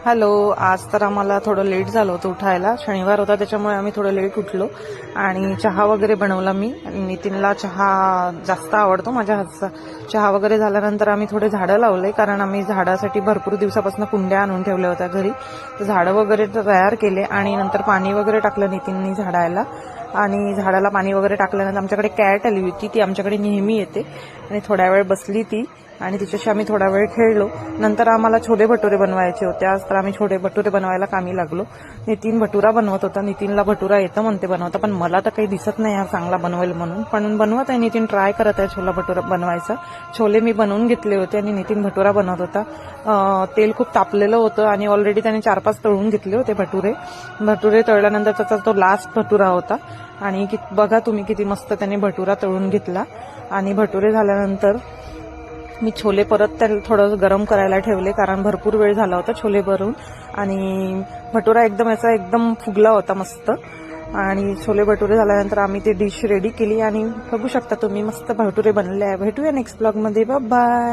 Hello. आज तर आम्हाला थोडं लेट झालं होतं उठायला. शनिवार होता त्याच्यामुळे आम्ही थोडं लेट उठलो आणि चहा वगैरे बनवला मी. नितीनला चहा जास्त आवडतो माझ्या हातचा. चहा वगैरे झाल्यानंतर आम्ही थोडे झाडं लावले, कारण आम्ही झाडासाठी भरपूर दिवसापासून कुंड्या आणून ठेवल्या होत्या घरी. तर झाडं वगैरे तयार केले आणि नंतर पाणी वगैरे टाकलं नितीननी झाडाला. आणि झाडाला पाणी वगैरे टाकल्यानंतर आमच्याकडे कॅट आली होती. ती आमच्याकडे नेहमी येते आणि थोड्या वेळ बसली ती आणि तिच्याशी आम्ही थोडा वेळ खेळलो. नंतर आम्हाला छोले भटुरे बनवायचे होते आज, तर आम्ही छोले भटुरे बनवायला कामी लागलो. नितीन भटुरा बनवत होता. नितीनला भटुरा येतं म्हणते बनवता, पण मला तर काही दिसत नाही हा चांगला बनवेल म्हणून. पण बनवत आहे नितीन, ट्राय करत आहे छोला भटुरा बनवायचा. छोले मी बनवून घेतले होते आणि नितीन भटुरा बनवत होता. तेल खूप तापलेलं होतं आणि ऑलरेडी त्याने 4-5 तळून घेतले होते भटुरे तळल्यानंतर त्याचा तो लास्ट भटुरा होता. आणि बघा तुम्ही किती मस्त त्याने भटुरा तळून घेतला. आणि भटुरे झाल्यानंतर मी छोले परत त्याला थोडं गरम करायला ठेवले, कारण भरपूर वेळ झाला होता छोले भरून. आणि भटुरा एकदम फुगला होता मस्त. आणि छोले भटुरे झाल्यानंतर आम्ही ते डिश रेडी केली आणि बघू शकता तुम्ही मस्त भटुरे बनले आहे. भेटूया नेक्स्ट ब्लॉगमध्ये. Bye bye.